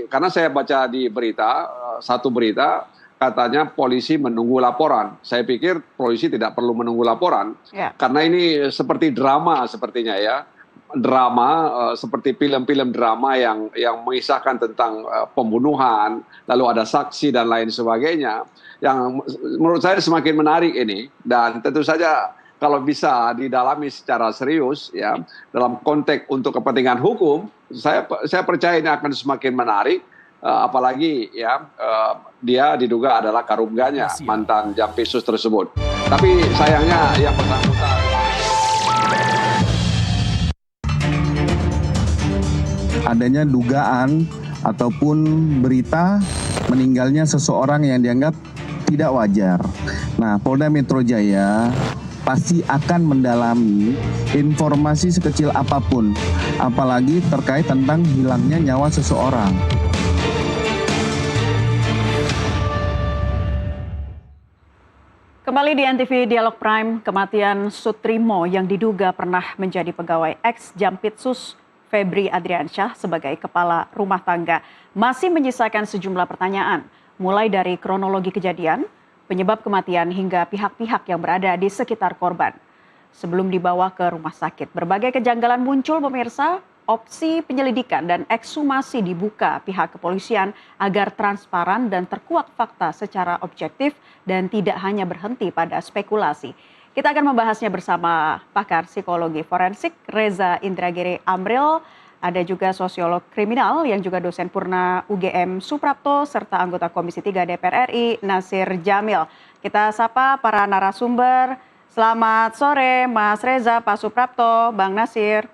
Karena saya baca di berita, satu berita katanya polisi menunggu laporan. Saya pikir polisi tidak perlu menunggu laporan, karena ini seperti drama sepertinya ya. Drama seperti film-film drama yang mengisahkan tentang pembunuhan, lalu ada saksi dan lain sebagainya. Yang menurut saya semakin menarik ini, dan tentu saja kalau bisa didalami secara serius ya dalam konteks untuk kepentingan hukum, saya percaya ini akan semakin menarik, apalagi ya dia diduga adalah karungganya mantan Jampitsus tersebut. Tapi sayangnya yang bersangkutan adanya dugaan ataupun berita meninggalnya seseorang yang dianggap tidak wajar. Nah, Polda Metro Jaya pasti akan mendalami informasi sekecil apapun, apalagi terkait tentang hilangnya nyawa seseorang. Kembali di NTV Dialog Prime, kematian Sutrimo yang diduga pernah menjadi pegawai ex-Jampitsus Febri Adriansyah sebagai kepala rumah tangga masih menyisakan sejumlah pertanyaan, mulai dari kronologi kejadian, penyebab kematian hingga pihak-pihak yang berada di sekitar korban. Sebelum dibawa ke rumah sakit, berbagai kejanggalan muncul pemirsa. Opsi penyelidikan dan ekshumasi dibuka pihak kepolisian agar transparan dan terkuak fakta secara objektif dan tidak hanya berhenti pada spekulasi. Kita akan membahasnya bersama pakar psikologi forensik Reza Indragiri Amril, ada juga sosiolog kriminal yang juga dosen Purna UGM Suprapto, serta anggota Komisi 3 DPR RI Nasir Jamil. Kita sapa para narasumber. Selamat sore Mas Reza, Pak Suprapto, Bang Nasir.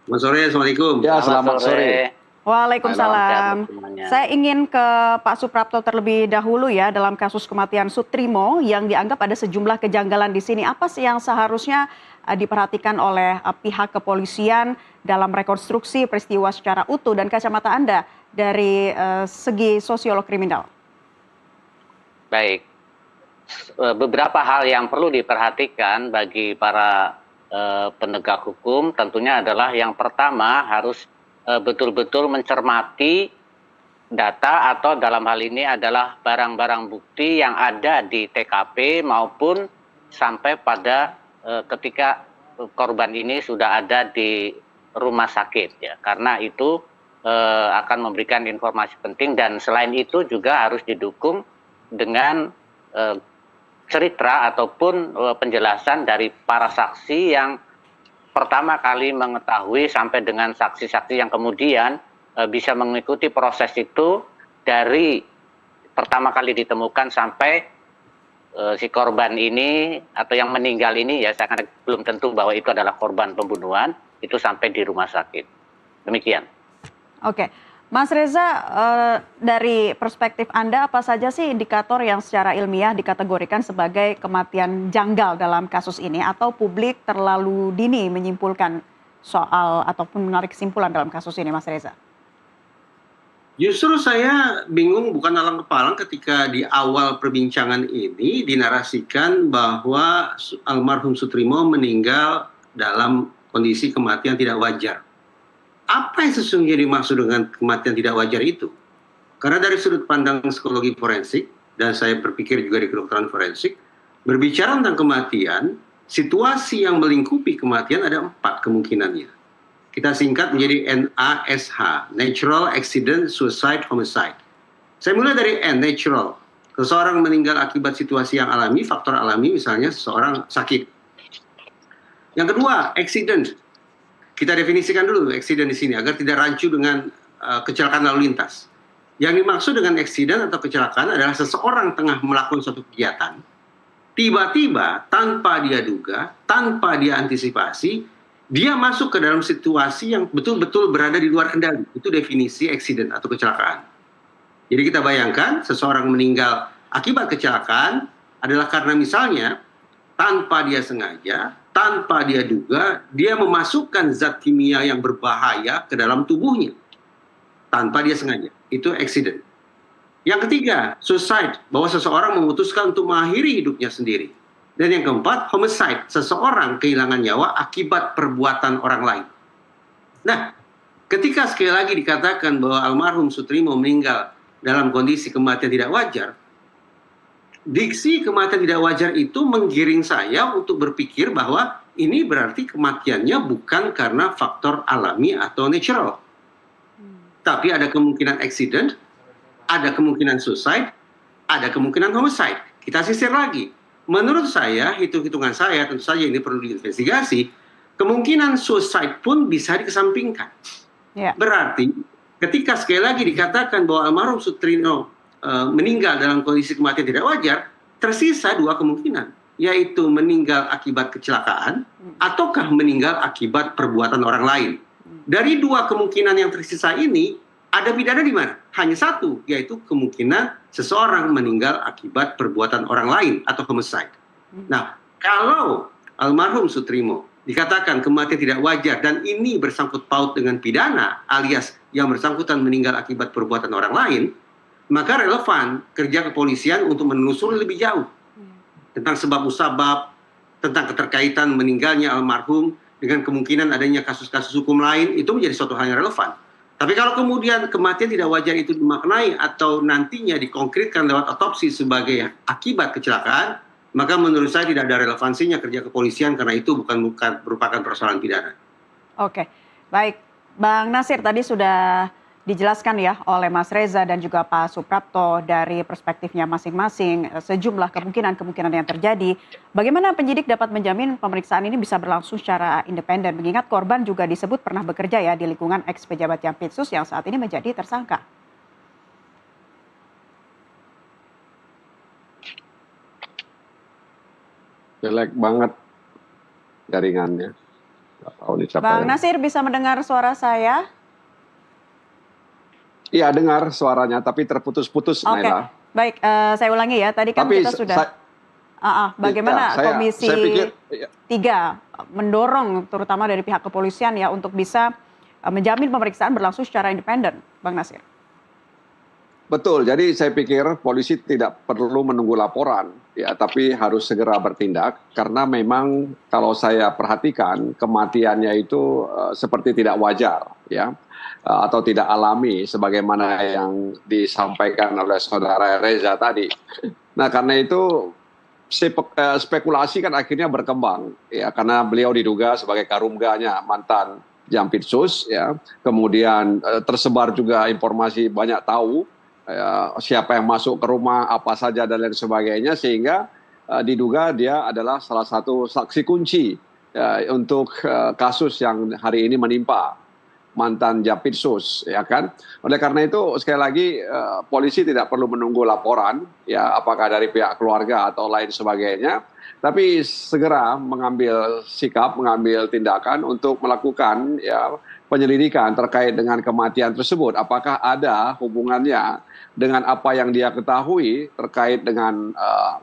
Selamat sore, Assalamualaikum. Ya, selamat sore. Waalaikumsalam. Saya ingin ke Pak Suprapto terlebih dahulu ya, dalam kasus kematian Sutrimo yang dianggap ada sejumlah kejanggalan di sini. Apa sih yang seharusnya diperhatikan oleh pihak kepolisian dalam rekonstruksi peristiwa secara utuh, dan kacamata Anda dari segi sosiolog kriminal? Baik, beberapa hal yang perlu diperhatikan bagi para penegak hukum tentunya adalah yang pertama harus betul-betul mencermati data atau dalam hal ini adalah barang-barang bukti yang ada di TKP maupun sampai pada ketika korban ini sudah ada di rumah sakit ya, karena itu akan memberikan informasi penting, dan selain itu juga harus didukung dengan cerita ataupun penjelasan dari para saksi yang pertama kali mengetahui sampai dengan saksi-saksi yang kemudian bisa mengikuti proses itu dari pertama kali ditemukan sampai si korban ini atau yang meninggal ini ya, saya belum tentu bahwa itu adalah korban pembunuhan, itu sampai di rumah sakit. Demikian. Oke. Mas Reza, dari perspektif Anda, apa saja sih indikator yang secara ilmiah dikategorikan sebagai kematian janggal dalam kasus ini, atau publik terlalu dini menyimpulkan soal ataupun menarik kesimpulan dalam kasus ini, Mas Reza? Justru saya bingung bukan alang kepalang ketika di awal perbincangan ini dinarasikan bahwa almarhum Sutrimo meninggal dalam kondisi kematian tidak wajar. Apa yang sesungguhnya dimaksud dengan kematian tidak wajar itu? Karena dari sudut pandang psikologi forensik, dan saya berpikir juga di kedokteran forensik, berbicara tentang kematian, situasi yang melingkupi kematian ada 4 kemungkinannya. Kita singkat menjadi NASH, Natural Accident Suicide Homicide. Saya mulai dari N, natural. Seseorang meninggal akibat situasi yang alami, faktor alami, misalnya seseorang sakit. Yang kedua, accident. Kita definisikan dulu accident di sini agar tidak rancu dengan kecelakaan lalu lintas. Yang dimaksud dengan accident atau kecelakaan adalah seseorang tengah melakukan suatu kegiatan, tiba-tiba tanpa dia duga, tanpa dia antisipasi, dia masuk ke dalam situasi yang betul-betul berada di luar kendali. Itu definisi accident atau kecelakaan. Jadi kita bayangkan seseorang meninggal akibat kecelakaan adalah karena misalnya tanpa dia sengaja, tanpa dia duga, dia memasukkan zat kimia yang berbahaya ke dalam tubuhnya. Tanpa dia sengaja. Itu accident. Yang ketiga, suicide. Bahwa seseorang memutuskan untuk mengakhiri hidupnya sendiri. Dan yang keempat, homicide. Seseorang kehilangan nyawa akibat perbuatan orang lain. Nah, ketika sekali lagi dikatakan bahwa almarhum Sutrimo meninggal dalam kondisi kematian tidak wajar, diksi kematian tidak wajar itu menggiring saya untuk berpikir bahwa ini berarti kematiannya bukan karena faktor alami atau natural. Tapi ada kemungkinan accident, ada kemungkinan suicide, ada kemungkinan homicide. Kita sisir lagi. Menurut saya, hitung-hitungan saya, tentu saja ini perlu diinvestigasi, kemungkinan suicide pun bisa dikesampingkan. Berarti ketika sekali lagi dikatakan bahwa almarhum Sutrimo meninggal dalam kondisi kematian tidak wajar, tersisa dua kemungkinan, yaitu meninggal akibat kecelakaan ataukah meninggal akibat perbuatan orang lain. Dari dua kemungkinan yang tersisa ini, ada pidana di mana? Hanya satu, yaitu kemungkinan seseorang meninggal akibat perbuatan orang lain atau homicide. Nah, kalau almarhum Sutrimo dikatakan kematian tidak wajar dan ini bersangkut paut dengan pidana alias yang bersangkutan meninggal akibat perbuatan orang lain, maka relevan kerja kepolisian untuk menelusuri lebih jauh tentang sebab musabab, tentang keterkaitan meninggalnya almarhum dengan kemungkinan adanya kasus-kasus hukum lain, itu menjadi suatu hal yang relevan. Tapi kalau kemudian kematian tidak wajar itu dimaknai atau nantinya dikonkretkan lewat otopsi sebagai akibat kecelakaan, maka menurut saya tidak ada relevansinya kerja kepolisian karena itu bukan merupakan persoalan pidana. Oke, baik. Bang Nasir, tadi sudah dijelaskan ya oleh Mas Reza dan juga Pak Suprapto dari perspektifnya masing-masing sejumlah kemungkinan-kemungkinan yang terjadi. Bagaimana penyidik dapat menjamin pemeriksaan ini bisa berlangsung secara independen? Mengingat korban juga disebut pernah bekerja ya di lingkungan ex-pejabat Jampitsus yang saat ini menjadi tersangka. Jelek banget jaringannya. Bang Nasir, bisa mendengar suara saya? Iya, dengar suaranya, tapi terputus-putus, Naila. Baik, saya ulangi ya. Tadi kan kita sudah... bagaimana Komisi 3 mendorong terutama dari pihak kepolisian ya untuk bisa menjamin pemeriksaan berlangsung secara independen, Bang Nasir? Betul, jadi saya pikir polisi tidak perlu menunggu laporan, ya, tapi harus segera bertindak karena memang kalau saya perhatikan kematiannya itu seperti tidak wajar, ya, atau tidak alami sebagaimana yang disampaikan oleh saudara Reza tadi. Nah, karena itu spekulasi kan akhirnya berkembang, ya, karena beliau diduga sebagai karungganya mantan Jampitsus, ya, kemudian tersebar juga informasi banyak tahu. Siapa yang masuk ke rumah, apa saja dan lain sebagainya, sehingga diduga dia adalah salah satu saksi kunci untuk kasus yang hari ini menimpa mantan Jampitsus, ya kan. Oleh karena itu sekali lagi polisi tidak perlu menunggu laporan, ya, apakah dari pihak keluarga atau lain sebagainya, tapi segera mengambil sikap, mengambil tindakan untuk melakukan, ya, penyelidikan terkait dengan kematian tersebut. Apakah ada hubungannya dengan apa yang dia ketahui terkait dengan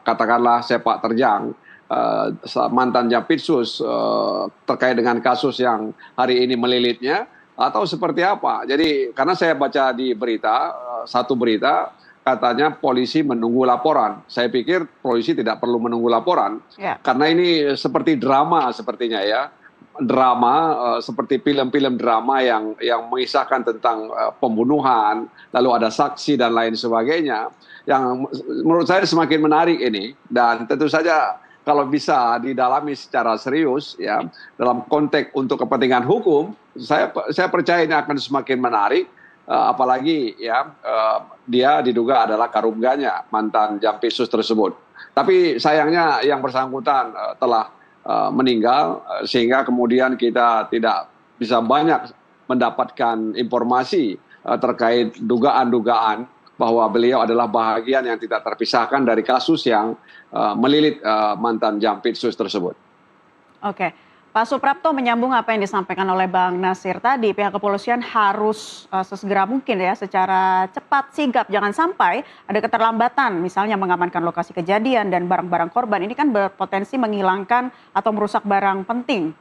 katakanlah sepak terjang mantan Jampitsus terkait dengan kasus yang hari ini melilitnya atau seperti apa. Jadi karena saya baca di berita, satu berita katanya polisi menunggu laporan. Saya pikir polisi tidak perlu menunggu laporan karena ini seperti drama sepertinya, ya. Drama seperti film-film drama yang mengisahkan tentang pembunuhan, lalu ada saksi dan lain sebagainya, yang menurut saya semakin menarik ini, dan tentu saja kalau bisa didalami secara serius, ya, dalam konteks untuk kepentingan hukum, saya percaya ini akan semakin menarik, apalagi, ya, dia diduga adalah karungganya mantan Jampitsus tersebut. Tapi sayangnya yang bersangkutan telah meninggal, sehingga kemudian kita tidak bisa banyak mendapatkan informasi terkait dugaan-dugaan bahwa beliau adalah bahagian yang tidak terpisahkan dari kasus yang melilit mantan Jampitsus tersebut. Oke, Pak Suprapto, menyambung apa yang disampaikan oleh Bang Nasir tadi, pihak kepolisian harus sesegera mungkin ya secara cepat sigap, jangan sampai ada keterlambatan misalnya mengamankan lokasi kejadian dan barang-barang korban. Ini kan berpotensi menghilangkan atau merusak barang penting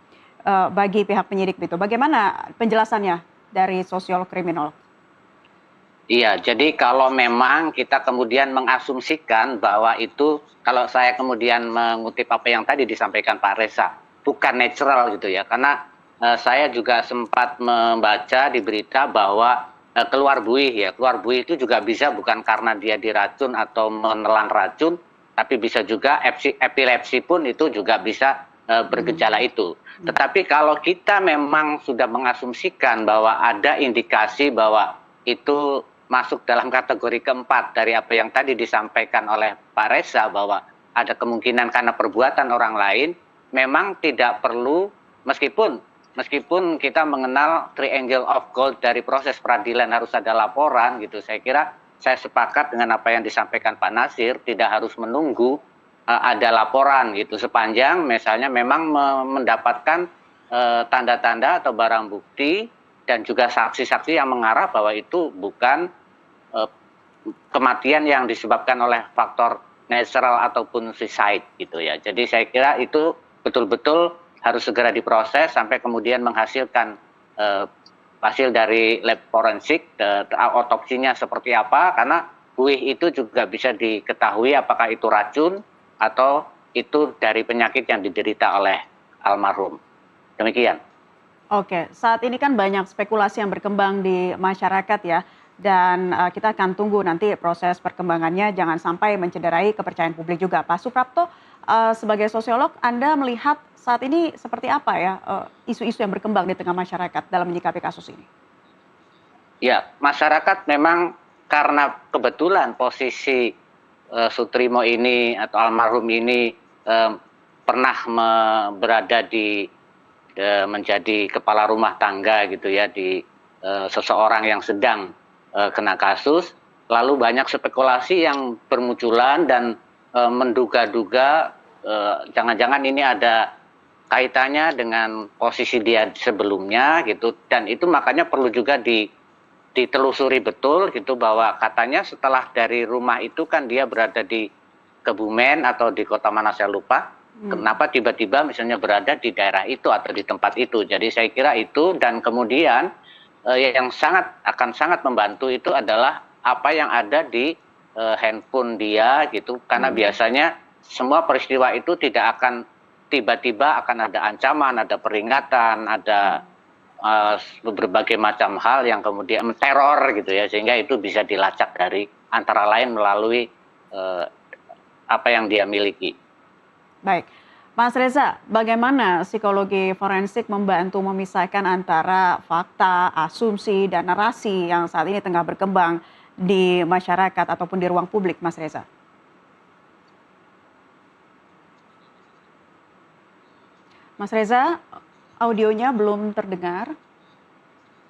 bagi pihak penyidik itu. Bagaimana penjelasannya dari sosial kriminal? Iya, jadi kalau memang kita kemudian mengasumsikan bahwa itu, kalau saya kemudian mengutip apa yang tadi disampaikan Pak Reza, bukan natural gitu ya, karena saya juga sempat membaca di berita bahwa keluar buih itu juga bisa bukan karena dia diracun atau menelan racun, tapi bisa juga epilepsi pun itu juga bisa bergejala itu. Tetapi kalau kita memang sudah mengasumsikan bahwa ada indikasi bahwa itu masuk dalam kategori keempat dari apa yang tadi disampaikan oleh Pak Reza, bahwa ada kemungkinan karena perbuatan orang lain, memang tidak perlu, meskipun kita mengenal triangle of gold dari proses peradilan harus ada laporan gitu. Saya kira saya sepakat dengan apa yang disampaikan Pak Nasir, tidak harus menunggu ada laporan gitu, sepanjang misalnya memang mendapatkan tanda-tanda atau barang bukti dan juga saksi-saksi yang mengarah bahwa itu bukan kematian yang disebabkan oleh faktor natural ataupun suicide gitu ya. Jadi saya kira itu betul-betul harus segera diproses sampai kemudian menghasilkan hasil dari lab forensik, otopsinya seperti apa, karena buih itu juga bisa diketahui apakah itu racun atau itu dari penyakit yang diderita oleh almarhum. Demikian. Oke, saat ini kan banyak spekulasi yang berkembang di masyarakat ya, dan kita akan tunggu nanti proses perkembangannya, jangan sampai mencederai kepercayaan publik juga. Pak Suprapto, sebagai sosiolog, Anda melihat saat ini seperti apa ya isu-isu yang berkembang di tengah masyarakat dalam menyikapi kasus ini? Ya, masyarakat memang karena kebetulan posisi Sutrimo ini atau almarhum ini pernah berada di menjadi kepala rumah tangga gitu ya di seseorang yang sedang kena kasus, lalu banyak spekulasi yang bermunculan dan menduga-duga jangan-jangan ini ada kaitannya dengan posisi dia sebelumnya gitu, dan itu makanya perlu juga ditelusuri betul gitu, bahwa katanya setelah dari rumah itu kan dia berada di Kebumen atau di kota mana saya lupa. Kenapa tiba-tiba misalnya berada di daerah itu atau di tempat itu. Jadi saya kira itu, dan kemudian yang akan sangat membantu itu adalah apa yang ada di handphone dia gitu, karena biasanya semua peristiwa itu tidak akan tiba-tiba akan ada ancaman, ada peringatan, ada berbagai macam hal yang kemudian teror gitu ya, sehingga itu bisa dilacak dari antara lain melalui apa yang dia miliki. Baik, Mas Reza, bagaimana psikologi forensik membantu memisahkan antara fakta, asumsi, dan narasi yang saat ini tengah berkembang di masyarakat ataupun di ruang publik, Mas Reza? Mas Reza, audionya belum terdengar.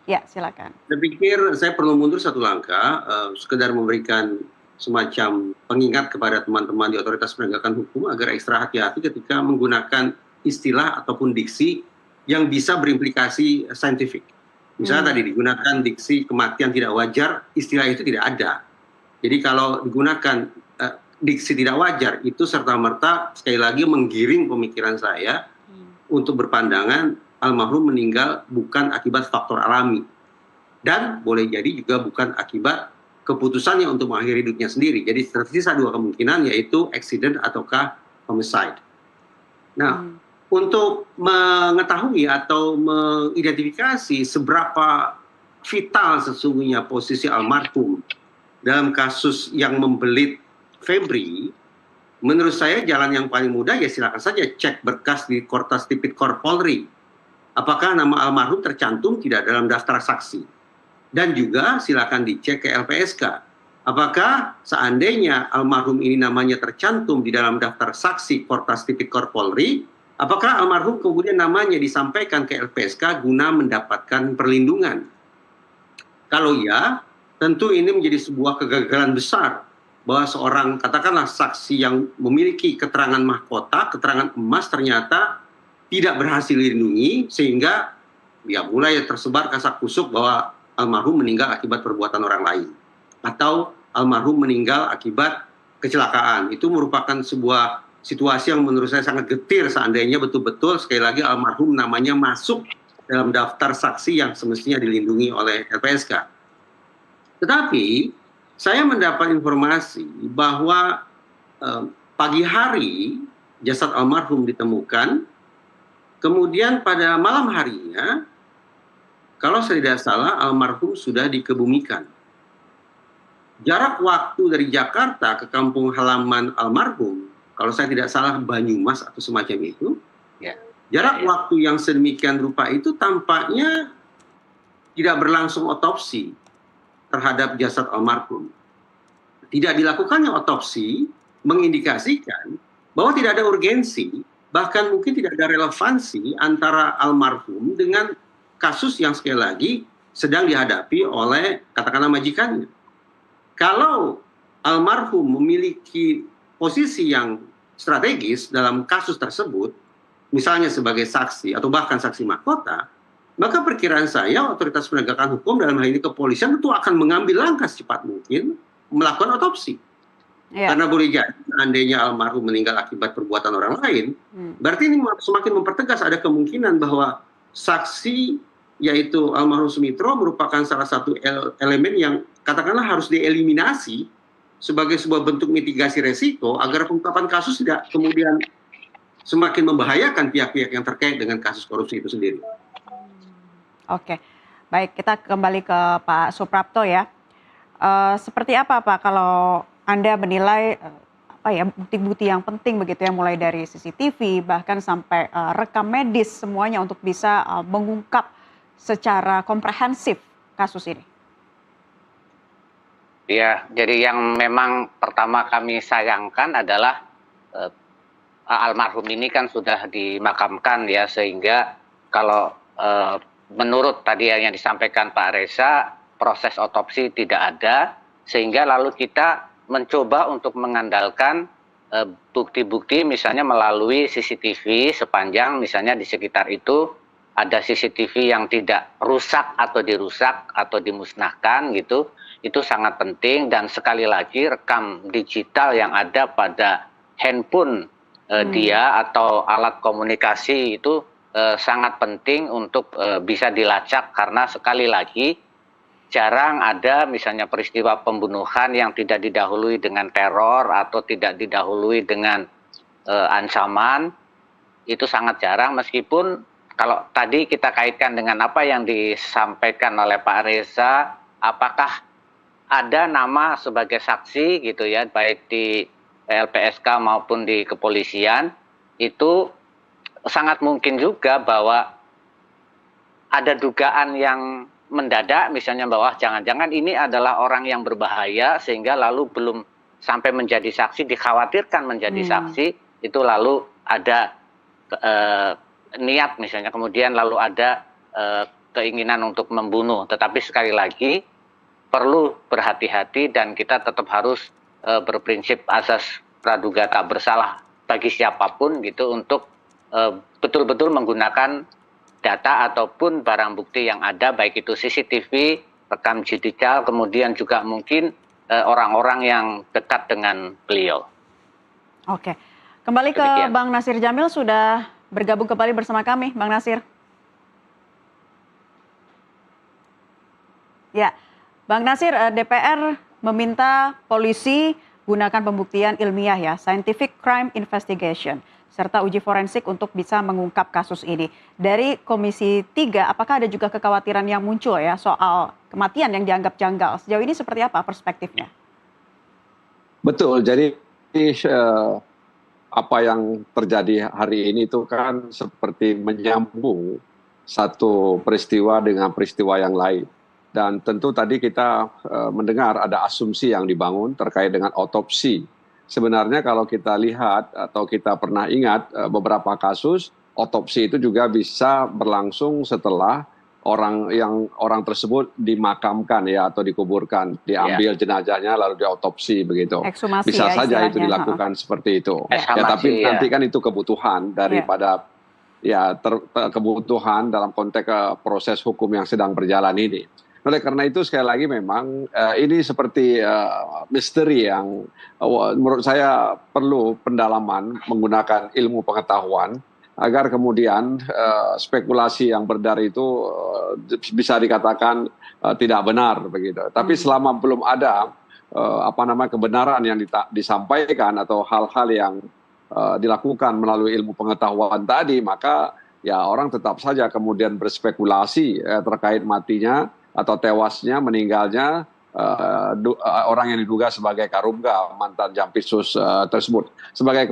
Ya, silakan. Saya pikir saya perlu mundur satu langkah, sekedar memberikan semacam pengingat kepada teman-teman di otoritas penegakan hukum agar ekstra hati-hati ketika menggunakan istilah ataupun diksi yang bisa berimplikasi saintifik. Misalnya tadi digunakan diksi kematian tidak wajar, istilah itu tidak ada. Jadi kalau digunakan diksi tidak wajar, itu serta-merta sekali lagi menggiring pemikiran saya untuk berpandangan almarhum meninggal bukan akibat faktor alami. Dan boleh jadi juga bukan akibat keputusannya untuk mengakhiri hidupnya sendiri. Jadi tersisa dua kemungkinan, yaitu accident ataukah homicide. Nah, untuk mengetahui atau mengidentifikasi seberapa vital sesungguhnya posisi almarhum dalam kasus yang membelit Febri, menurut saya jalan yang paling mudah ya silakan saja cek berkas di Kortas Tipikor Polri. Apakah nama almarhum tercantum tidak dalam daftar saksi? Dan juga silakan dicek ke LPSK. Apakah seandainya almarhum ini namanya tercantum di dalam daftar saksi Kortas Tipikor Polri, apakah almarhum kemudian namanya disampaikan ke LPSK guna mendapatkan perlindungan? Kalau ya, tentu ini menjadi sebuah kegagalan besar bahwa seorang katakanlah saksi yang memiliki keterangan mahkota, keterangan emas ternyata tidak berhasil dilindungi, sehingga ya mulai tersebar kasak-kusuk bahwa almarhum meninggal akibat perbuatan orang lain, atau almarhum meninggal akibat kecelakaan. Itu merupakan sebuah situasi yang menurut saya sangat getir seandainya betul-betul sekali lagi almarhum namanya masuk dalam daftar saksi yang semestinya dilindungi oleh LPSK. Tetapi saya mendapat informasi bahwa pagi hari jasad almarhum ditemukan kemudian pada malam harinya, kalau saya tidak salah, almarhum sudah dikebumikan. Jarak waktu dari Jakarta ke kampung halaman almarhum, kalau saya tidak salah Banyumas atau semacam itu, jarak waktu yang sedemikian rupa itu tampaknya tidak berlangsung otopsi terhadap jasad almarhum. Tidak dilakukannya otopsi mengindikasikan bahwa tidak ada urgensi, bahkan mungkin tidak ada relevansi antara almarhum dengan kasus yang sekali lagi sedang dihadapi oleh katakanlah majikannya. Kalau almarhum memiliki posisi yang strategis dalam kasus tersebut, misalnya sebagai saksi atau bahkan saksi mahkota, maka perkiraan saya otoritas penegakan hukum dalam hal ini kepolisian tentu akan mengambil langkah secepat mungkin melakukan otopsi. Karena boleh jadi seandainya almarhum meninggal akibat perbuatan orang lain, berarti ini semakin mempertegas ada kemungkinan bahwa saksi yaitu almarhum Sumitro merupakan salah satu elemen yang katakanlah harus dieliminasi sebagai sebuah bentuk mitigasi resiko agar pengungkapan kasus tidak kemudian semakin membahayakan pihak-pihak yang terkait dengan kasus korupsi itu sendiri. Oke, baik, kita kembali ke Pak Suprapto ya. Seperti apa Pak kalau Anda menilai bukti-bukti yang penting begitu ya, mulai dari CCTV bahkan sampai rekam medis semuanya untuk bisa mengungkap secara komprehensif kasus ini? Ya, jadi yang memang pertama kami sayangkan adalah almarhum ini kan sudah dimakamkan ya, sehingga kalau menurut tadi yang disampaikan Pak Reza, proses otopsi tidak ada, sehingga lalu kita mencoba untuk mengandalkan bukti-bukti misalnya melalui CCTV sepanjang misalnya di sekitar itu ada CCTV yang tidak rusak atau dirusak atau dimusnahkan gitu, itu sangat penting. Dan sekali lagi rekam digital yang ada pada handphone dia atau alat komunikasi itu sangat penting untuk bisa dilacak, karena sekali lagi jarang ada misalnya peristiwa pembunuhan yang tidak didahului dengan teror atau tidak didahului dengan ancaman. Itu sangat jarang, meskipun kalau tadi kita kaitkan dengan apa yang disampaikan oleh Pak Reza, apakah ada nama sebagai saksi gitu ya, baik di LPSK maupun di kepolisian, itu sangat mungkin juga bahwa ada dugaan yang mendadak, misalnya bahwa jangan-jangan ini adalah orang yang berbahaya, sehingga lalu belum sampai menjadi saksi, dikhawatirkan menjadi saksi, itu lalu ada niat misalnya, kemudian lalu ada keinginan untuk membunuh. Tetapi sekali lagi perlu berhati-hati dan kita tetap harus berprinsip asas praduga tak bersalah bagi siapapun gitu, untuk betul-betul menggunakan data ataupun barang bukti yang ada, baik itu CCTV, rekam digital, kemudian juga mungkin orang-orang yang dekat dengan beliau. Oke, kembali ke Bang Nasir Jamil, sudah bergabung kembali bersama kami, Bang Nasir. Ya, Bang Nasir, DPR meminta polisi gunakan pembuktian ilmiah ya, scientific crime investigation, serta uji forensik untuk bisa mengungkap kasus ini. Dari Komisi 3, apakah ada juga kekhawatiran yang muncul ya soal kematian yang dianggap janggal? Sejauh ini seperti apa perspektifnya? Betul, jadi apa yang terjadi hari ini itu kan seperti menyambung satu peristiwa dengan peristiwa yang lain. Dan tentu tadi kita mendengar ada asumsi yang dibangun terkait dengan otopsi. Sebenarnya kalau kita lihat atau kita pernah ingat beberapa kasus, otopsi itu juga bisa berlangsung setelah orang tersebut dimakamkan ya, atau dikuburkan, diambil jenazahnya lalu diotopsi begitu. Ekshumasi bisa ya, saja itu dilakukan seperti itu. Ya, tapi nanti kan itu kebutuhan daripada kebutuhan dalam konteks proses hukum yang sedang berjalan ini. Oleh karena itu sekali lagi memang ini seperti misteri yang menurut saya perlu pendalaman menggunakan ilmu pengetahuan agar kemudian spekulasi yang beredar itu bisa dikatakan tidak benar begitu. Tapi selama belum ada kebenaran yang disampaikan atau hal-hal yang dilakukan melalui ilmu pengetahuan tadi, maka ya orang tetap saja kemudian berspekulasi terkait matinya atau tewasnya, meninggalnya orang yang diduga sebagai Karungga, mantan Jampitsus tersebut. Sebagai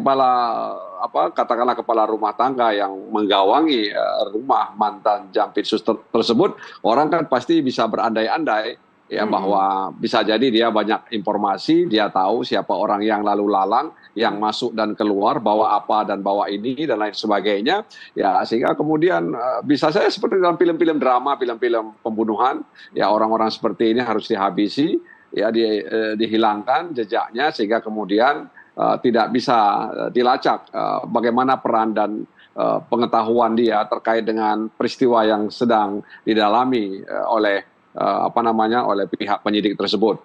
katakanlah kepala rumah tangga yang menggawangi rumah mantan Jampitsus tersebut, orang kan pasti bisa berandai-andai ya bahwa bisa jadi dia banyak informasi, dia tahu siapa orang yang lalu lalang, yang masuk dan keluar, bawa apa dan bawa ini dan lain sebagainya, ya sehingga kemudian bisa saja seperti dalam film-film drama, film-film pembunuhan, ya orang-orang seperti ini harus dihabisi, ya dihilangkan jejaknya sehingga kemudian tidak bisa dilacak bagaimana peran dan pengetahuan dia terkait dengan peristiwa yang sedang didalami oleh oleh pihak penyidik tersebut.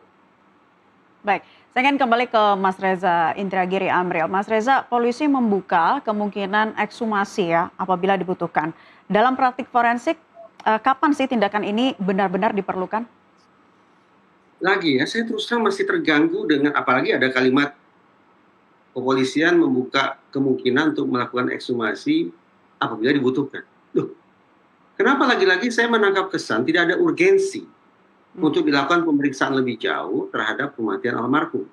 Baik, saya ingin kembali ke Mas Reza Indragiri Amril. Mas Reza, polisi membuka kemungkinan ekshumasi ya apabila dibutuhkan. Dalam praktik forensik, kapan sih tindakan ini benar-benar diperlukan? Lagi ya, saya terus terang masih terganggu dengan apalagi ada kalimat kepolisian membuka kemungkinan untuk melakukan ekshumasi apabila dibutuhkan. Loh, kenapa lagi-lagi saya menangkap kesan tidak ada urgensi untuk dilakukan pemeriksaan lebih jauh terhadap kematian almarhum.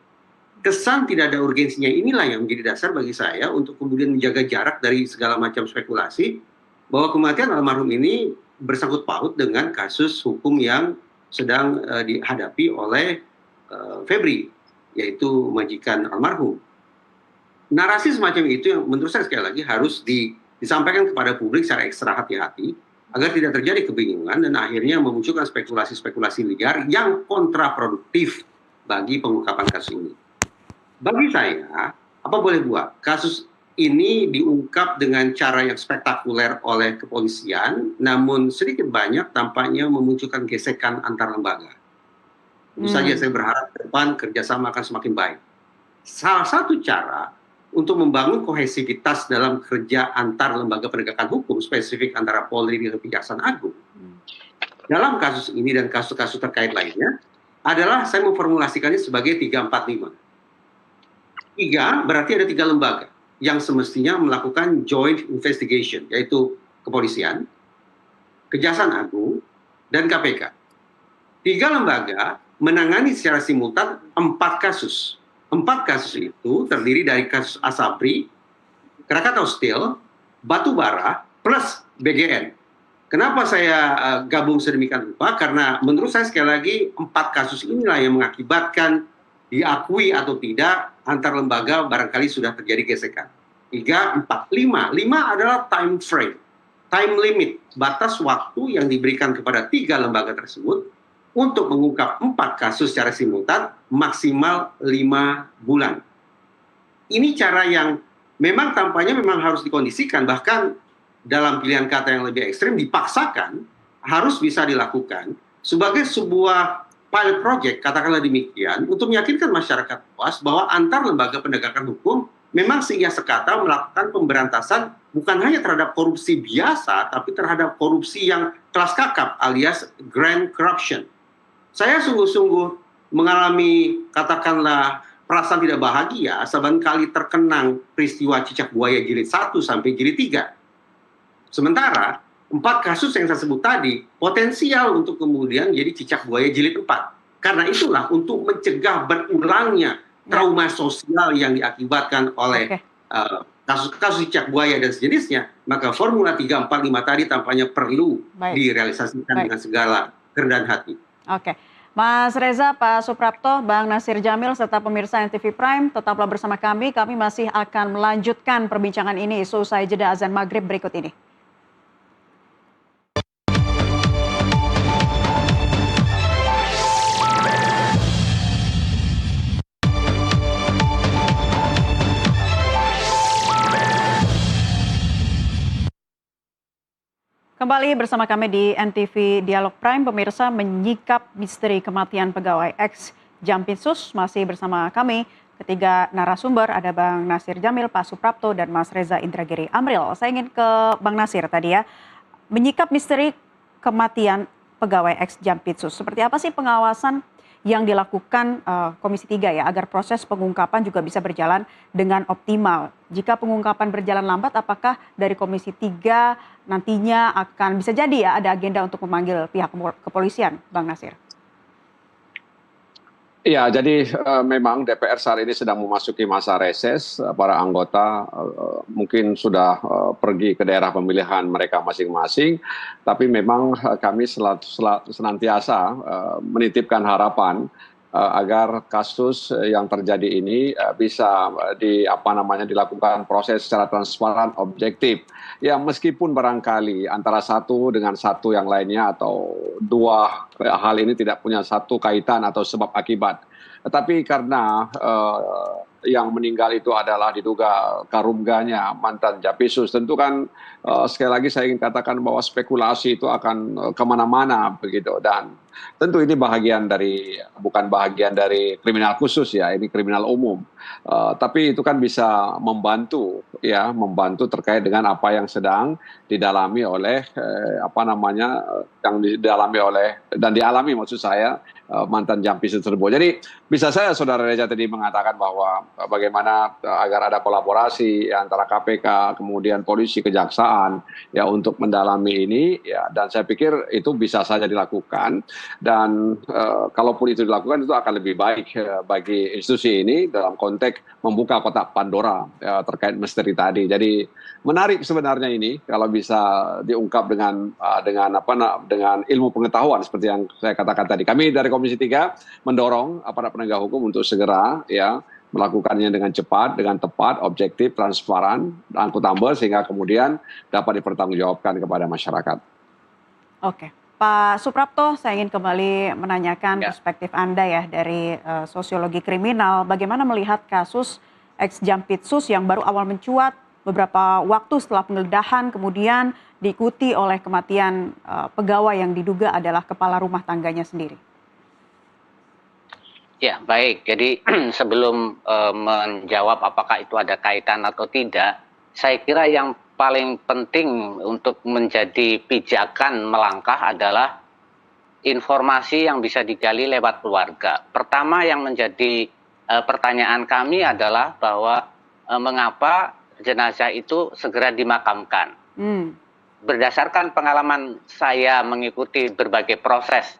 Kesan tidak ada urgensinya inilah yang menjadi dasar bagi saya untuk kemudian menjaga jarak dari segala macam spekulasi bahwa kematian almarhum ini bersangkut paut dengan kasus hukum yang sedang dihadapi oleh Febri, yaitu majikan almarhum. Narasi semacam itu yang menurut saya sekali lagi harus disampaikan kepada publik secara ekstra hati-hati agar tidak terjadi kebingungan dan akhirnya memunculkan spekulasi-spekulasi liar yang kontraproduktif bagi pengungkapan kasus ini. Bagi saya, apa boleh buat, kasus ini diungkap dengan cara yang spektakuler oleh kepolisian, namun sedikit banyak tampaknya memunculkan gesekan antar lembaga. Tentu saja saya berharap ke depan kerjasama akan semakin baik. Salah satu cara untuk membangun kohesivitas dalam kerja antar lembaga penegakan hukum, spesifik antara Polri dan Kejaksaan Agung, dalam kasus ini dan kasus-kasus terkait lainnya, adalah saya memformulasikannya sebagai 345. 3 berarti ada 3 lembaga yang semestinya melakukan joint investigation, yaitu kepolisian, Kejaksaan Agung, dan KPK. 3 lembaga menangani secara simultan 4 kasus. 4 kasus itu terdiri dari kasus Asabri, Krakatau Steel, Batubara, plus BGN. Kenapa saya gabung sedemikian rupa? Karena menurut saya sekali lagi 4 kasus inilah yang mengakibatkan diakui atau tidak antar lembaga barangkali sudah terjadi gesekan. 3, 4, 5. 5 adalah time frame, time limit, batas waktu yang diberikan kepada 3 lembaga tersebut untuk mengungkap 4 kasus secara simultan maksimal 5 bulan. Ini cara yang memang tampaknya memang harus dikondisikan, bahkan dalam pilihan kata yang lebih ekstrim dipaksakan harus bisa dilakukan sebagai sebuah pilot project, katakanlah demikian, untuk meyakinkan masyarakat luas bahwa antar lembaga penegakan hukum memang seia sekata melakukan pemberantasan bukan hanya terhadap korupsi biasa, tapi terhadap korupsi yang kelas kakap alias grand corruption. Saya sungguh-sungguh mengalami katakanlah perasaan tidak bahagia saban kali terkenang peristiwa cicak buaya jilid 1 sampai jilid 3. Sementara 4 kasus yang saya sebut tadi potensial untuk kemudian jadi cicak buaya jilid 4. Karena itulah untuk mencegah berulangnya trauma sosial yang diakibatkan oleh kasus-kasus cicak buaya dan sejenisnya, maka formula 3, 4, 5 tadi tampaknya perlu direalisasikan dengan segala kerendahan hati. Oke, Mas Reza, Pak Suprapto, Bang Nasir Jamil, serta pemirsa NTV Prime, tetaplah bersama kami. Kami masih akan melanjutkan perbincangan ini seusai jeda azan maghrib berikut ini. Kembali bersama kami di NTV Dialog Prime, pemirsa, menyikap misteri kematian pegawai ex Jampitsus. Masih bersama kami ketiga narasumber, ada Bang Nasir Jamil, Pak Suprapto, dan Mas Reza Indragiri Amril. Saya ingin ke Bang Nasir tadi ya, menyikap misteri kematian pegawai ex Jampitsus. Seperti apa sih pengawasan yang dilakukan Komisi 3 ya, agar proses pengungkapan juga bisa berjalan dengan optimal. Jika pengungkapan berjalan lambat, apakah dari Komisi 3 nantinya akan bisa jadi ya ada agenda untuk memanggil pihak kepolisian, Bang Nasir? Iya, jadi memang DPR saat ini sedang memasuki masa reses. Para anggota mungkin sudah pergi ke daerah pemilihan mereka masing-masing. Tapi memang kami senantiasa menitipkan harapan agar kasus yang terjadi ini bisa dilakukan proses secara transparan, objektif. Ya meskipun barangkali antara satu dengan satu yang lainnya atau dua hal ini tidak punya satu kaitan atau sebab akibat. Tetapi karena yang meninggal itu adalah diduga karunganya mantan Japisus, tentu kan sekali lagi saya ingin katakan bahwa spekulasi itu akan kemana-mana begitu, dan tentu ini bukan bahagian dari kriminal khusus ya, ini kriminal umum. Tapi itu kan bisa membantu terkait dengan apa yang sedang didalami oleh dialami maksud saya mantan Japisus tersebut. Jadi bisa saya Saudara Reza tadi mengatakan bahwa bagaimana agar ada kolaborasi antara KPK kemudian polisi, kejaksaan ya untuk mendalami ini ya, dan saya pikir itu bisa saja dilakukan, dan kalaupun itu dilakukan itu akan lebih baik bagi institusi ini dalam konteks membuka kotak Pandora terkait misteri tadi. Jadi menarik sebenarnya ini kalau bisa diungkap dengan ilmu pengetahuan seperti yang saya katakan tadi. Kami dari Komisi 3 mendorong aparat penegak hukum untuk segera ya melakukannya dengan cepat, dengan tepat, objektif, transparan, akuntabel sehingga kemudian dapat dipertanggungjawabkan kepada masyarakat. Oke. Pak Suprapto, saya ingin kembali menanyakan perspektif Anda ya dari sosiologi kriminal. Bagaimana melihat kasus ex-Jampitsus yang baru awal mencuat beberapa waktu setelah penggeledahan, kemudian diikuti oleh kematian pegawai yang diduga adalah kepala rumah tangganya sendiri? Ya, baik. Jadi sebelum menjawab apakah itu ada kaitan atau tidak, saya kira yang paling penting untuk menjadi pijakan melangkah adalah informasi yang bisa digali lewat keluarga. Pertama yang menjadi pertanyaan kami adalah bahwa mengapa jenazah itu segera dimakamkan. Berdasarkan pengalaman saya mengikuti berbagai proses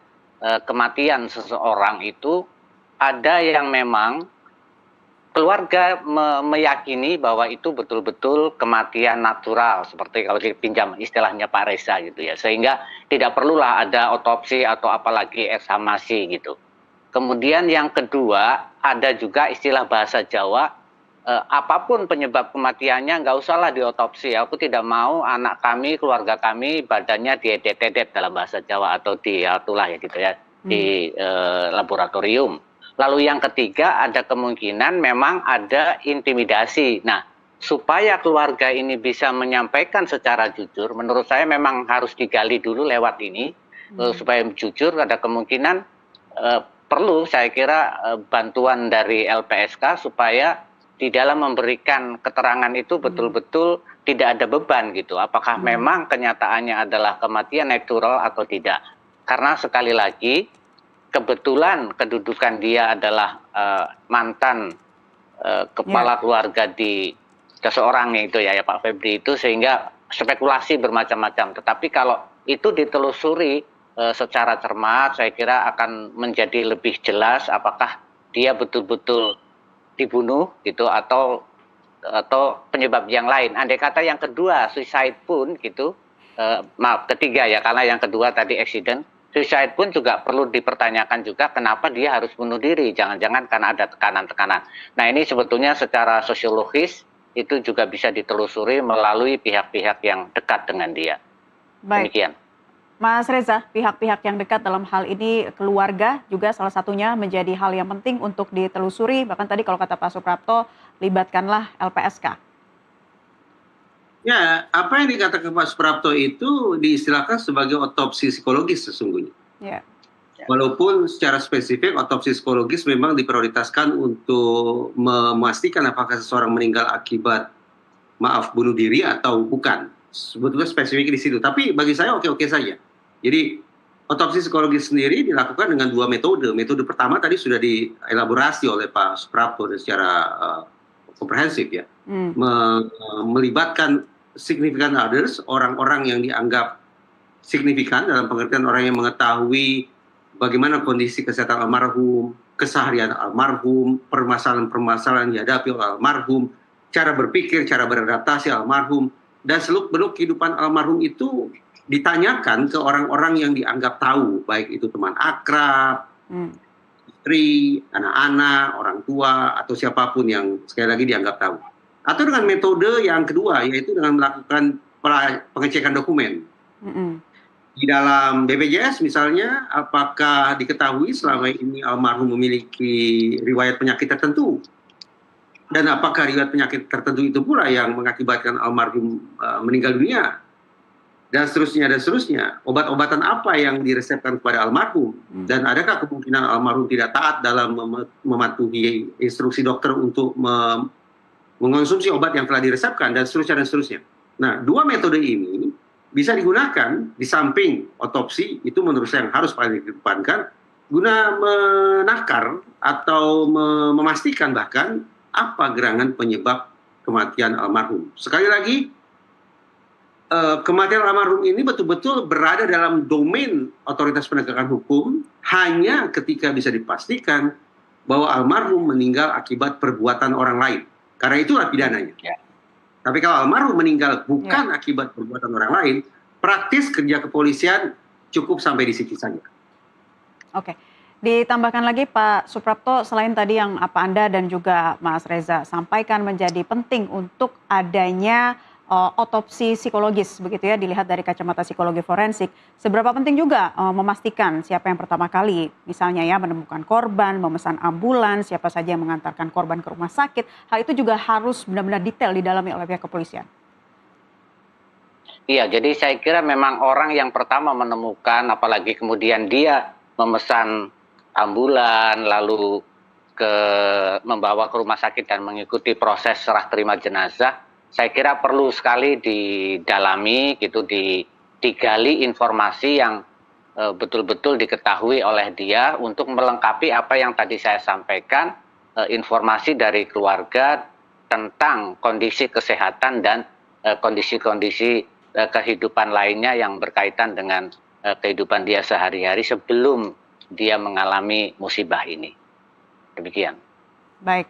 kematian seseorang itu, ada yang memang keluarga meyakini bahwa itu betul-betul kematian natural, seperti kalau dipinjam istilahnya Pak Reza gitu ya, sehingga tidak perlulah ada otopsi atau apalagi ekshumasi gitu. Kemudian yang kedua, ada juga istilah bahasa Jawa, apapun penyebab kematiannya nggak usahlah diotopsi, aku tidak mau anak kami, keluarga kami badannya diedet-edet dalam bahasa Jawa atau diatulah ya gitu ya, di laboratorium. Lalu yang ketiga, ada kemungkinan memang ada intimidasi. Nah, supaya keluarga ini bisa menyampaikan secara jujur, menurut saya memang harus digali dulu lewat ini, supaya jujur. Ada kemungkinan perlu saya kira bantuan dari LPSK supaya di dalam memberikan keterangan itu betul-betul tidak ada beban gitu. Apakah memang kenyataannya adalah kematian natural atau tidak. Karena sekali lagi, kebetulan kedudukan dia adalah mantan kepala keluarga di seseorang itu ya Pak Febri itu, sehingga spekulasi bermacam-macam. Tetapi kalau itu ditelusuri secara cermat, saya kira akan menjadi lebih jelas apakah dia betul-betul dibunuh gitu atau penyebab yang lain. Andai kata yang kedua suicide pun gitu, ketiga ya, karena yang kedua tadi accident. Suicide pun juga perlu dipertanyakan juga kenapa dia harus bunuh diri. Jangan-jangan karena ada tekanan-tekanan. Nah ini sebetulnya secara sosiologis itu juga bisa ditelusuri melalui pihak-pihak yang dekat dengan dia. Baik. Demikian. Mas Reza, pihak-pihak yang dekat dalam hal ini keluarga juga salah satunya menjadi hal yang penting untuk ditelusuri. Bahkan tadi kalau kata Pak Suprapto, libatkanlah LPSK. Ya, apa yang dikatakan Pak Suprapto itu diistilahkan sebagai otopsi psikologis sesungguhnya. Ya. Walaupun secara spesifik otopsi psikologis memang diprioritaskan untuk memastikan apakah seseorang meninggal akibat bunuh diri atau bukan. Sebetulnya spesifik di situ. Tapi bagi saya oke-oke saja. Jadi otopsi psikologis sendiri dilakukan dengan 2 metode. Metode pertama tadi sudah dielaborasi oleh Pak Suprapto secara komprehensif ya, melibatkan significant others, orang-orang yang dianggap signifikan dalam pengertian orang yang mengetahui bagaimana kondisi kesehatan almarhum, keseharian almarhum, permasalahan-permasalahan yang dihadapi oleh almarhum, cara berpikir, cara beradaptasi almarhum, dan seluk-beluk kehidupan almarhum itu ditanyakan ke orang-orang yang dianggap tahu, baik itu teman akrab, istri, anak-anak, orang tua, atau siapapun yang sekali lagi dianggap tahu. Atau dengan metode yang kedua, yaitu dengan melakukan pengecekan dokumen. Di dalam BPJS misalnya, apakah diketahui selama ini almarhum memiliki riwayat penyakit tertentu? Dan apakah riwayat penyakit tertentu itu pula yang mengakibatkan almarhum meninggal dunia? Dan seterusnya, dan seterusnya. Obat-obatan apa yang diresepkan kepada almarhum? Dan adakah kemungkinan almarhum tidak taat dalam mematuhi instruksi dokter untuk mengonsumsi obat yang telah diresepkan, dan seterusnya, dan seterusnya. Nah, 2 metode ini bisa digunakan di samping otopsi, itu menurut saya yang harus paling dikedepankan, guna menakar atau memastikan bahkan apa gerangan penyebab kematian almarhum. Sekali lagi, kematian almarhum ini betul-betul berada dalam domain otoritas penegakan hukum hanya ketika bisa dipastikan bahwa almarhum meninggal akibat perbuatan orang lain. Karena itulah pidananya. Ya. Tapi kalau almarhum meninggal bukan akibat perbuatan orang lain, praktis kerja kepolisian cukup sampai di situ saja. Oke. Ditambahkan lagi Pak Suprapto, selain tadi yang apa Anda dan juga Mas Reza sampaikan menjadi penting untuk adanya otopsi psikologis, begitu ya, dilihat dari kacamata psikologi forensik. Seberapa penting juga memastikan siapa yang pertama kali, misalnya ya, menemukan korban, memesan ambulans, siapa saja yang mengantarkan korban ke rumah sakit. Hal itu juga harus benar-benar detail didalami oleh pihak kepolisian. Iya, jadi saya kira memang orang yang pertama menemukan, apalagi kemudian dia memesan ambulan, lalu membawa ke rumah sakit dan mengikuti proses serah terima jenazah, saya kira perlu sekali didalami, gitu, digali informasi yang betul-betul diketahui oleh dia untuk melengkapi apa yang tadi saya sampaikan, informasi dari keluarga tentang kondisi kesehatan dan kondisi-kondisi kehidupan lainnya yang berkaitan dengan kehidupan dia sehari-hari sebelum dia mengalami musibah ini. Demikian. Baik.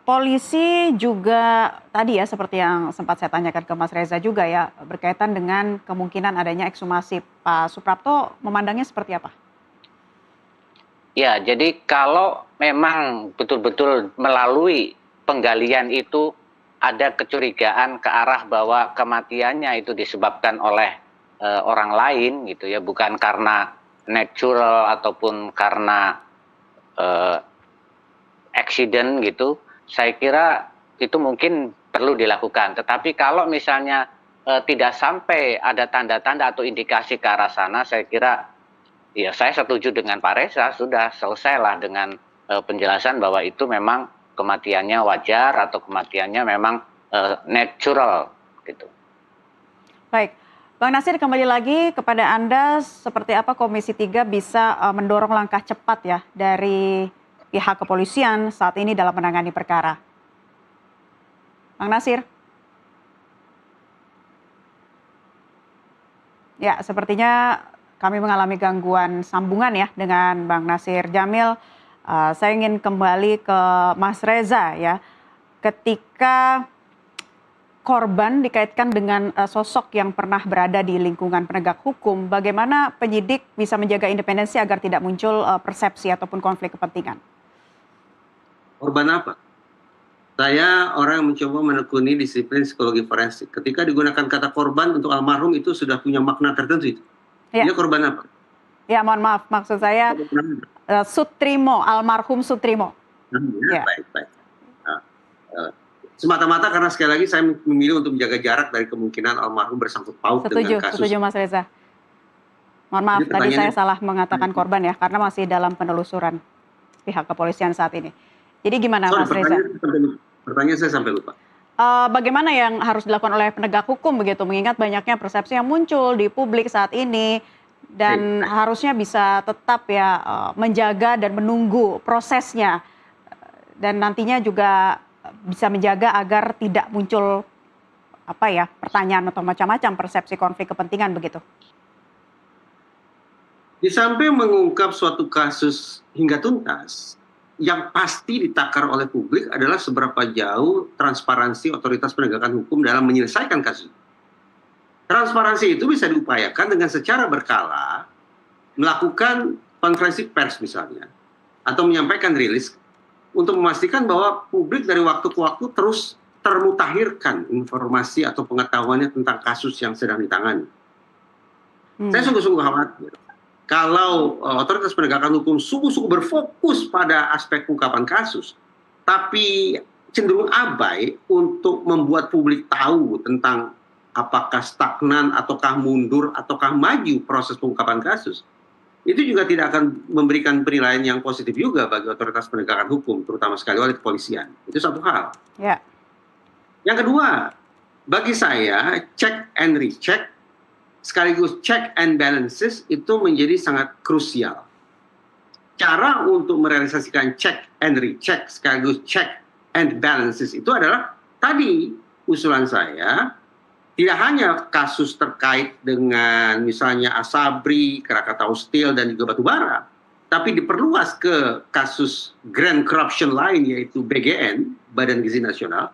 Polisi juga tadi ya, seperti yang sempat saya tanyakan ke Mas Reza juga ya, berkaitan dengan kemungkinan adanya ekshumasi. Pak Suprapto memandangnya seperti apa? Ya, jadi kalau memang betul-betul melalui penggalian itu ada kecurigaan ke arah bahwa kematiannya itu disebabkan oleh orang lain, gitu ya, bukan karena natural ataupun karena accident, gitu, saya kira itu mungkin perlu dilakukan. Tetapi kalau misalnya tidak sampai ada tanda-tanda atau indikasi ke arah sana, saya kira ya saya setuju dengan Pak Reza, sudah selesailah dengan penjelasan bahwa itu memang kematiannya wajar atau kematiannya memang natural, gitu. Baik, Bang Nasir, kembali lagi kepada Anda, seperti apa Komisi 3 bisa mendorong langkah cepat ya dari pihak kepolisian saat ini dalam menangani perkara? Bang Nasir? Ya, sepertinya kami mengalami gangguan sambungan ya dengan Bang Nasir Jamil. Saya ingin kembali ke Mas Reza ya. Ketika korban dikaitkan dengan sosok yang pernah berada di lingkungan penegak hukum, bagaimana penyidik bisa menjaga independensi agar tidak muncul persepsi ataupun konflik kepentingan? Korban apa? Saya orang yang mencoba menekuni disiplin psikologi forensik. Ketika digunakan kata korban untuk almarhum itu sudah punya makna tertentu itu. Ya. Ini korban apa? Ya, mohon maaf, maksud saya Sutrimo, almarhum Sutrimo. Ya, baik. Semata-mata karena sekali lagi saya memilih untuk menjaga jarak dari kemungkinan almarhum bersangkut paut dengan kasus. Setuju Mas Reza. Mohon maaf, tadi saya salah mengatakan korban ya, karena masih dalam penelusuran pihak kepolisian saat ini. Jadi gimana Mas Reza? Pertanyaan saya sampai lupa. Bagaimana yang harus dilakukan oleh penegak hukum begitu, mengingat banyaknya persepsi yang muncul di publik saat ini dan harusnya bisa tetap ya menjaga dan menunggu prosesnya dan nantinya juga bisa menjaga agar tidak muncul pertanyaan atau macam-macam persepsi konflik kepentingan begitu. Di samping mengungkap suatu kasus hingga tuntas, yang pasti ditakar oleh publik adalah seberapa jauh transparansi otoritas penegakan hukum dalam menyelesaikan kasus. Transparansi itu bisa diupayakan dengan secara berkala melakukan konferensi pers misalnya, atau menyampaikan rilis untuk memastikan bahwa publik dari waktu ke waktu terus termutakhirkan informasi atau pengetahuannya tentang kasus yang sedang ditangani. Saya sungguh-sungguh khawatir kalau otoritas penegakan hukum sungguh-sungguh berfokus pada aspek pengungkapan kasus, tapi cenderung abai untuk membuat publik tahu tentang apakah stagnan, ataukah mundur, ataukah maju proses pengungkapan kasus, itu juga tidak akan memberikan penilaian yang positif juga bagi otoritas penegakan hukum, terutama sekali oleh kepolisian. Itu satu hal. Ya. Yang kedua, bagi saya, check and recheck, sekaligus check and balances itu menjadi sangat krusial. Cara untuk merealisasikan check and recheck, sekaligus check and balances itu adalah tadi usulan saya, tidak hanya kasus terkait dengan misalnya Asabri, Krakatau Steel, dan juga batubara, tapi diperluas ke kasus grand corruption lain yaitu BGN, Badan Gizi Nasional.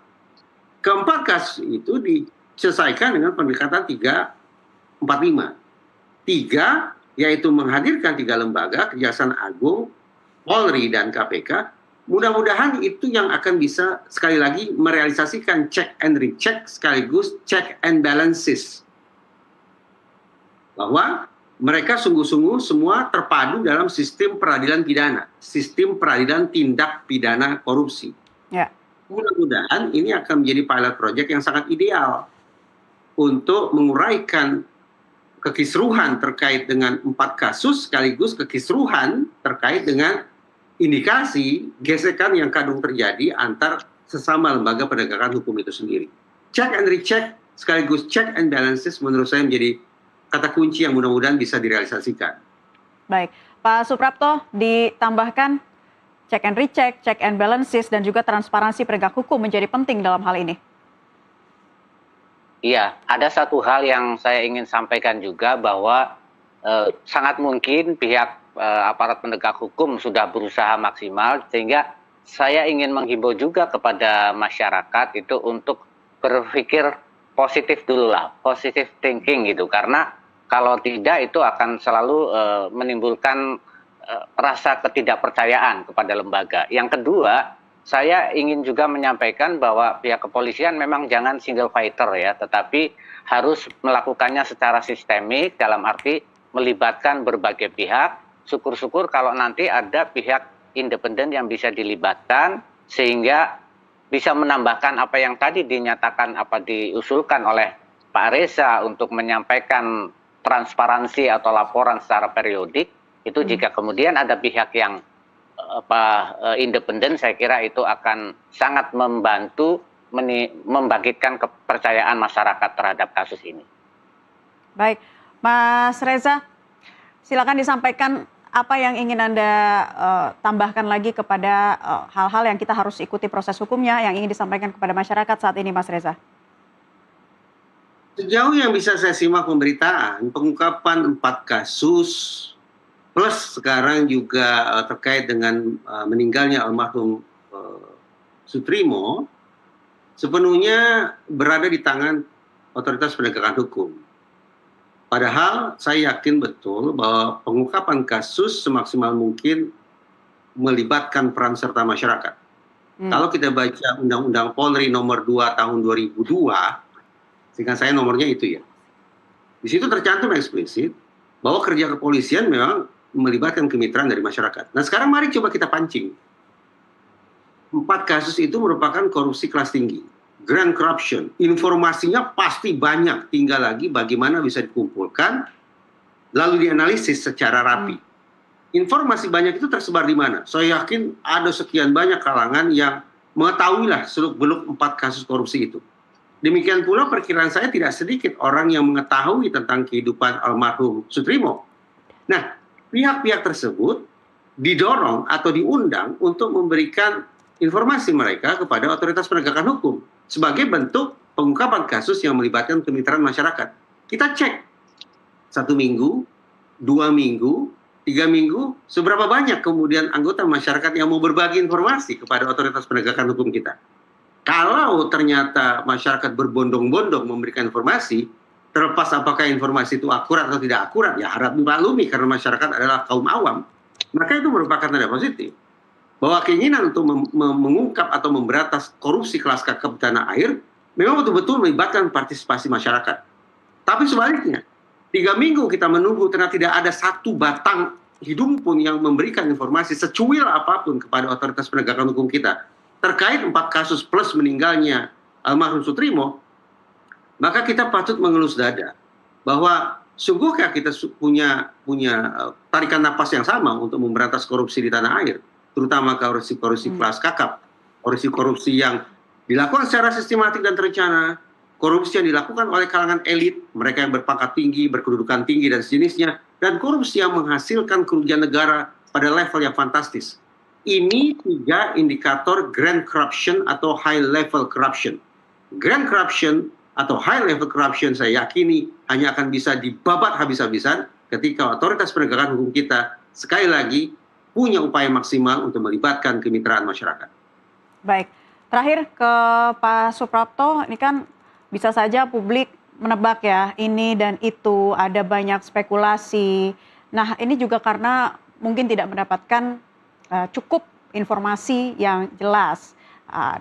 Keempat kasus itu diselesaikan dengan pendekatan 3-4-5. 3 yaitu menghadirkan 3 lembaga, Kejaksaan Agung, Polri, dan KPK. Mudah-mudahan itu yang akan bisa sekali lagi merealisasikan check and recheck sekaligus check and balances. Bahwa mereka sungguh-sungguh semua terpadu dalam sistem peradilan pidana, sistem peradilan tindak pidana korupsi. Ya. Mudah-mudahan ini akan menjadi pilot project yang sangat ideal untuk menguraikan kekisruhan terkait dengan 4 kasus sekaligus kekisruhan terkait dengan indikasi gesekan yang kadung terjadi antar sesama lembaga penegakan hukum itu sendiri. Check and recheck sekaligus check and balances menurut saya menjadi kata kunci yang mudah-mudahan bisa direalisasikan. Baik, Pak Suprapto, ditambahkan check and recheck, check and balances, dan juga transparansi penegak hukum menjadi penting dalam hal ini. Iya, ada satu hal yang saya ingin sampaikan juga bahwa sangat mungkin pihak aparat penegak hukum sudah berusaha maksimal, sehingga saya ingin menghimbau juga kepada masyarakat itu untuk berpikir positif dulu lah, positive thinking gitu, karena kalau tidak itu akan selalu menimbulkan rasa ketidakpercayaan kepada lembaga. Yang kedua, saya ingin juga menyampaikan bahwa pihak kepolisian memang jangan single fighter ya, tetapi harus melakukannya secara sistemik dalam arti melibatkan berbagai pihak. Syukur-syukur kalau nanti ada pihak independen yang bisa dilibatkan sehingga bisa menambahkan apa yang tadi dinyatakan diusulkan oleh Pak Reza untuk menyampaikan transparansi atau laporan secara periodik. Itu jika kemudian ada pihak yang independen, saya kira itu akan sangat membantu membangkitkan kepercayaan masyarakat terhadap kasus ini. Baik, Mas Reza, silakan disampaikan apa yang ingin Anda tambahkan lagi kepada hal-hal yang kita harus ikuti proses hukumnya yang ingin disampaikan kepada masyarakat saat ini, Mas Reza. Sejauh yang bisa saya simak pemberitaan, pengungkapan 4 kasus plus sekarang juga terkait dengan meninggalnya almarhum Sutrimo sepenuhnya berada di tangan otoritas penegakan hukum. Padahal saya yakin betul bahwa pengungkapan kasus semaksimal mungkin melibatkan peran serta masyarakat. Kalau kita baca Undang-Undang Polri nomor 2 tahun 2002, seingat saya nomornya itu ya. Di situ tercantum eksplisit bahwa kerja kepolisian memang melibatkan kemitraan dari masyarakat. Nah sekarang mari coba kita pancing. 4 kasus itu merupakan korupsi kelas tinggi. Grand corruption, informasinya pasti banyak, tinggal lagi bagaimana bisa dikumpulkan, lalu dianalisis secara rapi. Informasi banyak itu tersebar di mana? Saya yakin ada sekian banyak kalangan yang mengetahuilah seluk-beluk 4 kasus korupsi itu. Demikian pula perkiraan saya tidak sedikit orang yang mengetahui tentang kehidupan almarhum Sutrimo. Nah, pihak-pihak tersebut didorong atau diundang untuk memberikan informasi mereka kepada otoritas penegakan hukum sebagai bentuk pengungkapan kasus yang melibatkan kemitraan masyarakat. Kita cek 1 minggu, 2 minggu, 3 minggu, seberapa banyak kemudian anggota masyarakat yang mau berbagi informasi kepada otoritas penegakan hukum kita. Kalau ternyata masyarakat berbondong-bondong memberikan informasi, terlepas apakah informasi itu akurat atau tidak akurat, ya harap dimaklumi karena masyarakat adalah kaum awam, maka itu merupakan tanda positif bahwa keinginan untuk mengungkap atau memberantas korupsi kelas kakap di tanah air memang betul-betul melibatkan partisipasi masyarakat. Tapi sebaliknya, 3 minggu kita menunggu karena tidak ada satu batang hidung pun yang memberikan informasi secuil apapun kepada otoritas penegakan hukum kita terkait 4 kasus plus meninggalnya almarhum Soetrimo, maka kita patut mengelus dada bahwa sungguhkah kita punya tarikan napas yang sama untuk memberantas korupsi di tanah air, terutama korupsi kelas kakap, korupsi yang dilakukan secara sistematik dan terencana, korupsi yang dilakukan oleh kalangan elit, mereka yang berpangkat tinggi, berkedudukan tinggi dan sejenisnya, dan korupsi yang menghasilkan kerugian negara pada level yang fantastis. Ini 3 indikator grand corruption atau high level corruption. Grand corruption atau high level corruption saya yakini hanya akan bisa dibabat habis-habisan ketika otoritas penegakan hukum kita sekali lagi punya upaya maksimal untuk melibatkan kemitraan masyarakat. Baik, terakhir ke Pak Suprapto, ini kan bisa saja publik menebak ya ini dan itu, ada banyak spekulasi. Nah ini juga karena mungkin tidak mendapatkan cukup informasi yang jelas.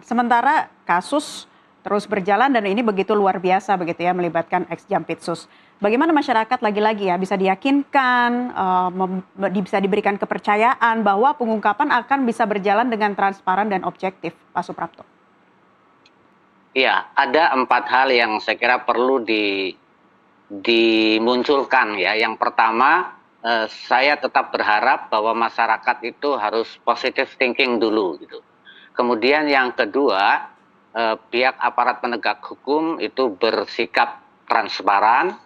Sementara kasus terus berjalan dan ini begitu luar biasa begitu ya, melibatkan ex Jampitsus. Bagaimana masyarakat lagi-lagi ya bisa diyakinkan, bisa diberikan kepercayaan bahwa pengungkapan akan bisa berjalan dengan transparan dan objektif, Pak Suprapto? Iya, ada 4 hal yang saya kira perlu dimunculkan ya. Yang pertama, saya tetap berharap bahwa masyarakat itu harus positive thinking dulu gitu. Kemudian yang kedua, pihak aparat penegak hukum itu bersikap transparan.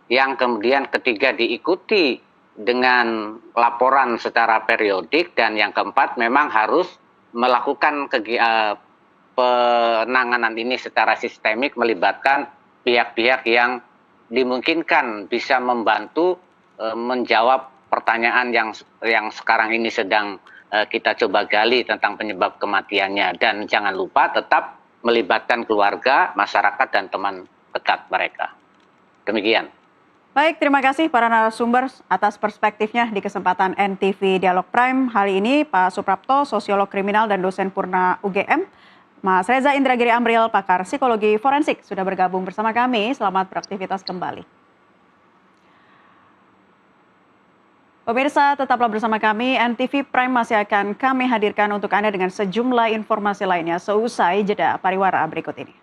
Yang kemudian ketiga diikuti dengan laporan secara periodik, dan yang keempat memang harus melakukan penanganan ini secara sistemik, melibatkan pihak-pihak yang dimungkinkan bisa membantu menjawab pertanyaan yang sekarang ini sedang kita coba gali tentang penyebab kematiannya. Dan jangan lupa tetap melibatkan keluarga, masyarakat, dan teman dekat mereka. Demikian. Baik, terima kasih para narasumber atas perspektifnya di kesempatan NTV Dialog Prime. Hari ini Pak Suprapto, sosiolog kriminal dan dosen Purna UGM. Mas Reza Indragiri Amril, pakar psikologi forensik, sudah bergabung bersama kami. Selamat beraktivitas kembali. Pemirsa, tetaplah bersama kami. NTV Prime masih akan kami hadirkan untuk Anda dengan sejumlah informasi lainnya seusai jeda pariwara berikut ini.